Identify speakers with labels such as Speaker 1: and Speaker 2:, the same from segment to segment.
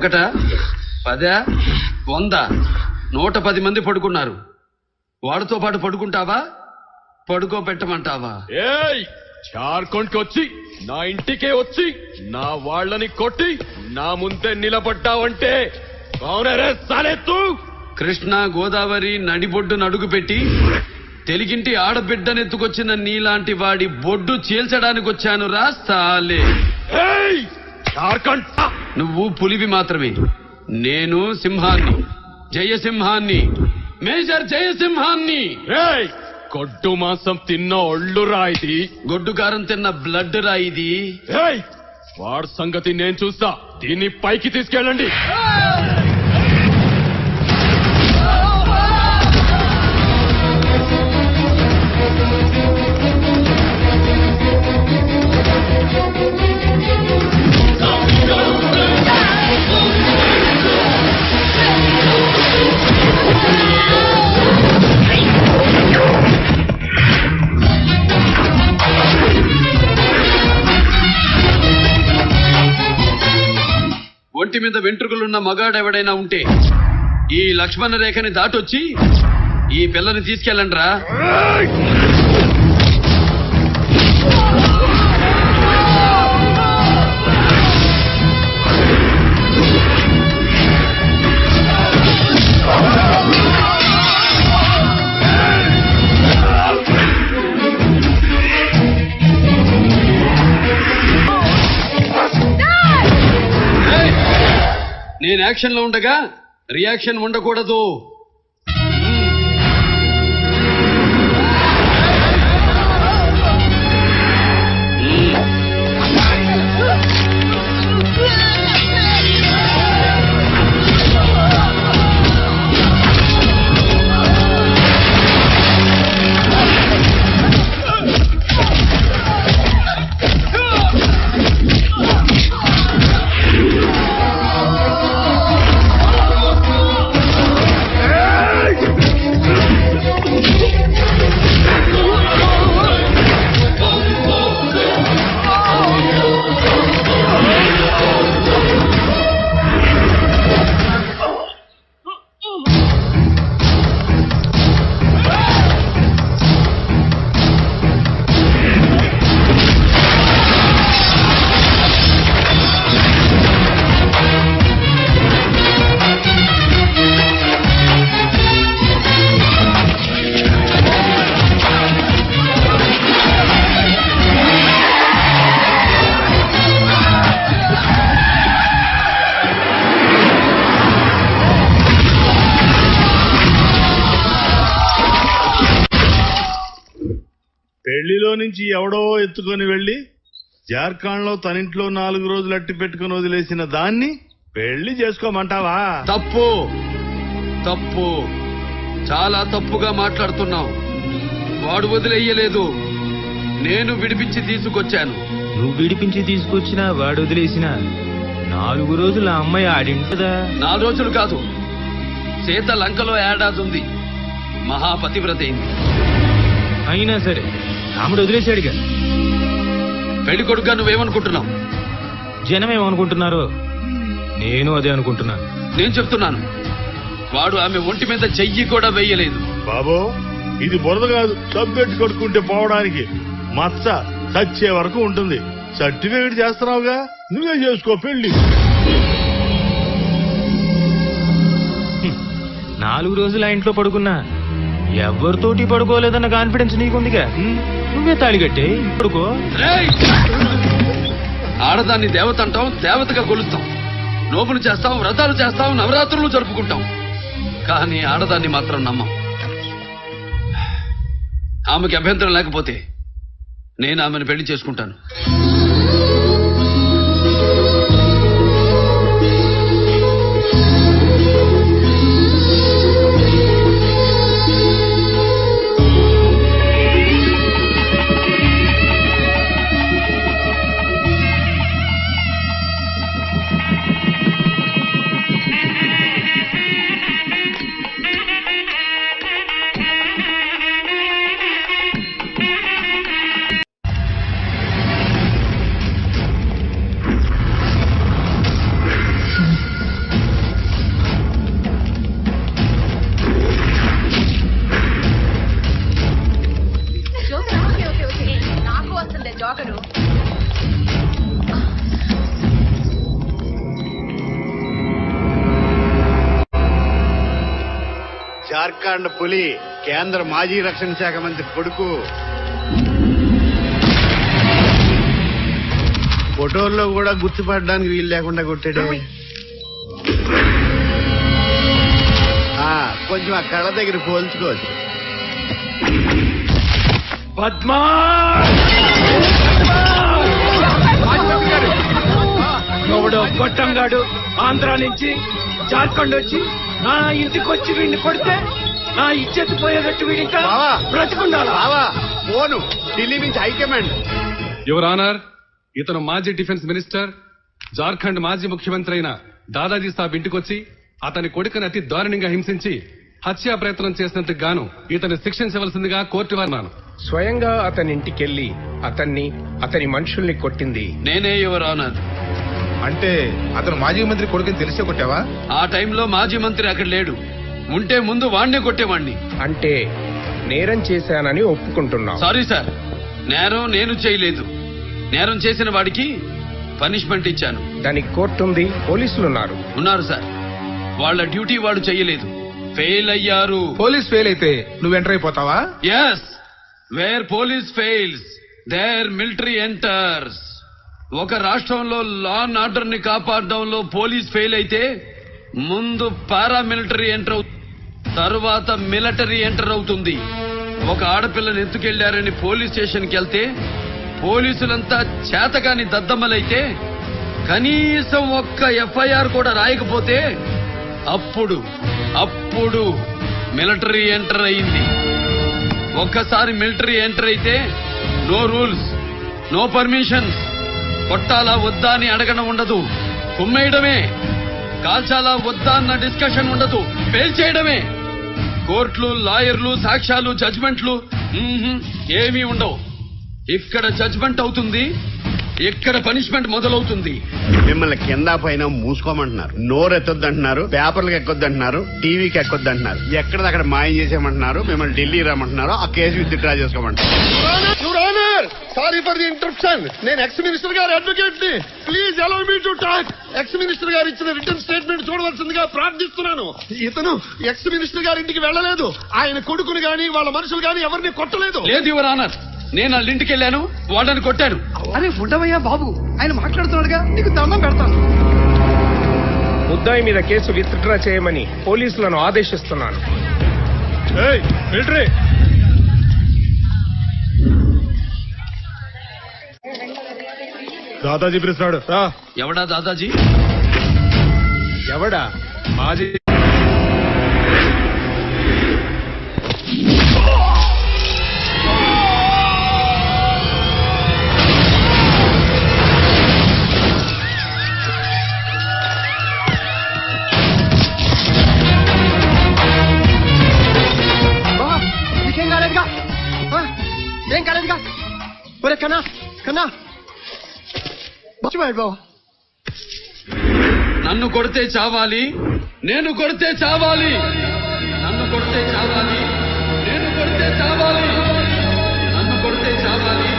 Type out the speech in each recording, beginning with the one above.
Speaker 1: ఒకట 10 100 110 మంది పడుకున్నారు. వాడితో పాటు పడుకుంటావా, పడుకోబెట్టమంటావా?
Speaker 2: జార్ఖండ్కి వచ్చి నా ఇంటికే వచ్చి నా వాళ్ళని కొట్టి నా ముందే నిలబడ్డావంటే
Speaker 1: కృష్ణా గోదావరి నడిబొడ్డు నడుగు పెట్టి తెలుగింటి ఆడబిడ్డనెత్తుకొచ్చిన నీలాంటి వాడి బొడ్డు చీల్చడానికి వచ్చాను రా సాలే. నువ్వు పులివి మాత్రమే, నేను సింహాన్ని, జయసింహాన్ని, మేజర్ జయసింహాన్ని.
Speaker 2: గొడ్డు మాంసం తిన్న ఒళ్ళు రాయిది,
Speaker 1: గొడ్డు కారం తిన్న బ్లడ్ రాయిది.
Speaker 2: వాడి సంగతి నేను చూస్తా. దీన్ని పైకి తీసుకెళ్ళండి.
Speaker 1: ఒంటి మీద వెంట్రుకలున్న మగాడెవడైనా ఉంటే ఈ లక్ష్మణ రేఖని దాటొచ్చి ఈ పిల్లని తీసుకెళ్ళండ్రా. నేను యాక్షన్ లో ఉండగా రియాక్షన్ ఉండకూడదు.
Speaker 3: పెళ్లిలో నుంచి ఎవడో ఎత్తుకొని వెళ్లి జార్ఖండ్ లో తన ఇంట్లో 4 రోజులు అట్టి పెట్టుకుని వదిలేసిన దాన్ని పెళ్లి చేసుకోమంటావా?
Speaker 1: తప్పు, తప్పు, చాలా తప్పుగా మాట్లాడుతున్నావు. వాడు వదిలేయలేదు, నేను విడిపించి తీసుకొచ్చాను.
Speaker 4: నువ్వు విడిపించి తీసుకొచ్చినా వాడు వదిలేసినా 4 రోజులు ఆ అమ్మాయి ఆడింటదా?
Speaker 1: 4 రోజులు కాదు, సీత లంకలో ఏడాది ఉంది, మహాపతివ్రత అయింది.
Speaker 4: అయినా సరే రాముడు వదిలేశాడుగా.
Speaker 1: పెళ్లి కొడుకుగా నువ్వేమనుకుంటున్నావు?
Speaker 4: జనం ఏమనుకుంటున్నారో నేను అదే అనుకుంటున్నాను.
Speaker 1: నేను చెప్తున్నాను, వాడు ఆమె ఒంటి మీద చెయ్యి కూడా వెయ్యలేదు.
Speaker 3: బాబో, ఇది బురద కాదు, సబ్బెట్టు కొట్టుకుంటే పోవడానికి. మచ్చ చచ్చే వరకు ఉంటుంది. సర్టిఫికేట్ చేస్తున్నావుగా, నువ్వే చేసుకో పెళ్లి.
Speaker 4: 4 రోజులు ఆ ఇంట్లో పడుకున్నా ఎవరితోటి పడుకోలేదన్న కాన్ఫిడెన్స్ నీకుందిగా. నువ్వే తాళిగట్టే పడుకో.
Speaker 1: ఆడదాన్ని దేవత అంటాం, దేవతగా కొలుస్తాం, నోములు చేస్తాం, వ్రతాలు చేస్తాం, నవరాత్రులు జరుపుకుంటాం. కానీ ఆడదాన్ని మాత్రం నమ్మం. ఆమెకి అభ్యంతరం లేకపోతే నేను ఆమెను పెళ్లి చేసుకుంటాను.
Speaker 5: జార్ఖండ్ పులి కేంద్ర మాజీ రక్షణ శాఖ మంత్రి కొడుకు. ఫోటోల్లో కూడా గుర్తుపడడానికి వీలు లేకుండా కొట్టాడే. కొంచెం ఆ కళ్ళ దగ్గర పోల్చుకోవచ్చు.
Speaker 4: పద్మా ఎవడో గొట్టంగాడు ఆంధ్ర నుంచి జార్ఖండ్ వచ్చి నా ఇంటికి వచ్చి వీడిని కొడితే నా ఇచ్చేది పోయేటట్టు వీడి ఇంకా బ్రతికుండాలా?
Speaker 5: ఫోను ఢిల్లీ నుంచి హైకమాండ్.
Speaker 2: యువర్ ఆనర్, ఇతను మాజీ డిఫెన్స్ మినిస్టర్, జార్ఖండ్ మాజీ ముఖ్యమంత్రి అయిన దాదాజీ సాబ్ ఇంటికొచ్చి అతని కొడుకుని అతి దారుణంగా హింసించి హత్యా ప్రయత్నం చేసినందుకు గాను ఇతను శిక్షించవలసిందిగా కోర్టు వారినాను.
Speaker 6: స్వయంగా అతని ఇంటికెళ్లి అతన్ని అతని మనుషుల్ని కొట్టింది
Speaker 1: నేనే యువర్ ఆనర్.
Speaker 7: అంటే అతను మాజీ మంత్రి కొడుకుని తెలిసే కొట్టావా?
Speaker 1: ఆ టైంలో మాజీ మంత్రి అక్కడ లేడు. ఉంటే ముందు వాణ్ణే కొట్టేవాణ్ణి.
Speaker 6: అంటే నేరం చేశానని ఒప్పుకుంటున్నావు?
Speaker 1: సారీ సార్, నేరం నేను చేయలేదు. నేరం చేసిన వాడికి పనిష్మెంట్ ఇచ్చాను.
Speaker 6: దానికి కోర్టు ఉంది, పోలీసులున్నారు.
Speaker 1: ఉన్నారు సార్, వాళ్ళ డ్యూటీ వాడు చెయ్యలేదు, ఫెయిల్ అయ్యారు.
Speaker 7: పోలీస్ ఫెయిల్ అయితే నువ్వు ఎంటర్ అయిపోతావా?
Speaker 1: Yes, where police fails there military enters. ఒక రాష్ట్రంలో లా అండ్ ఆర్డర్ ని కాపాడడంలో పోలీస్ ఫెయిల్ అయితే ముందు పారామిలిటరీ ఎంటర్ తరువాత మిలిటరీ ఎంటర్ అవుతుంది. ఒక ఆడపిల్లని ఎత్తుకెళ్లారని పోలీస్ స్టేషన్కి వెళ్తే పోలీసులంతా చేతగాని దద్దమ్మలైతే కనీసం ఒక్క ఎఫ్ఐఆర్ కూడా రాయకపోతే అప్పుడు మిలిటరీ ఎంటర్ అయింది. ఒక్కసారి మిలిటరీ ఎంటర్ అయితే నో రూల్స్, నో పర్మిషన్స్. కొట్టాలా వద్దా అని అడగడం ఉండదు, కుమ్మేయడమే. కాల్చాలా వద్దా అన్న డిస్కషన్ ఉండదు, ఫెయిల్ చేయడమే. కోర్టులు, లాయర్లు, సాక్ష్యాలు, జడ్జిమెంట్లు ఏమీ ఉండవు. ఇక్కడ జడ్జిమెంట్ అవుతుంది, ఇక్కడ పనిష్మెంట్ మొదలవుతుంది.
Speaker 5: మిమ్మల్ని కింద పైన మూసుకోమంటున్నారు, నోరు ఎత్తొద్దంటున్నారు, పేపర్లకు ఎక్కొద్దంటున్నారు, టీవీకి ఎక్కొద్దంటున్నారు, ఎక్కడదక్కడ మాయం చేసేయమంటున్నారు, మిమ్మల్ని ఢిల్లీ రమ్మంటున్నారు, ఆ కేసు విత్డ్రా చేసుకోమంటున్నారు.
Speaker 8: Sorry for the interruption. నేను ఎక్స్ మినిస్టర్ గారి అడ్వకేట్ ని. Please allow me to talk. Ex minister గారు ఇచ్చిన రిటర్న్ స్టేట్మెంట్ చూడవలసిందిగా ప్రార్థిస్తున్నాను. ఇతను ఎక్స్ మినిస్టర్ గారి ఇంటికి వెళ్ళలేదు, ఆయన కొడుకుని గాని వాళ్ళ మనుషులు గాని ఎవరిని కొట్టలేదు.
Speaker 1: లేదు యువర్ ఆనర్, నేను వాళ్ళ ఇంటికి వెళ్ళాను, వాళ్ళని కొట్టాను.
Speaker 8: అరే ఉండవయ్యా బాబు, ఆయన మాట్లాడుతున్నాడుగా, నీకు దండం పెడతాను.
Speaker 6: ముద్దాయి మీద కేసు విత్డ్రా చేయమని పోలీసులను ఆదేశిస్తున్నాను.
Speaker 7: మిలిటరీ దాదాజీ పిలుస్తున్నాడు.
Speaker 1: ఎవడా దాదాజీ?
Speaker 6: ఎవడా?
Speaker 7: మాజీ
Speaker 8: నీకేం కాలేదుగా? ఏం కాలేదుగా? ఒరే కన్నా కన్నా మర్చిపోయాడు బాబా.
Speaker 1: నన్ను కొడితే చావాలి, నేను కొడితే చావాలి. నన్ను కొడితే చావాలి, నేను కొడితే చావాలి. నన్ను కొడితే చావాలి,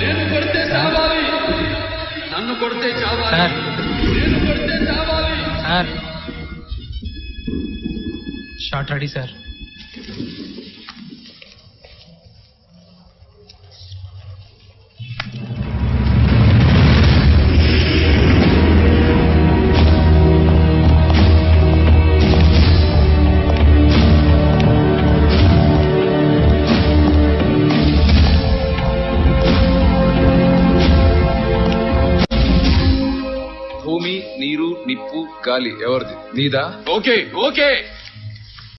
Speaker 1: నేను కొడితే చావాలి. నన్ను కొడితే చావాలి, నేను కొడితే చావాలి.
Speaker 4: Sir short ready sir.
Speaker 2: భూమి, నీరు, నిప్పు, గాలి ఎవరిది? నీదా?
Speaker 1: Okay okay,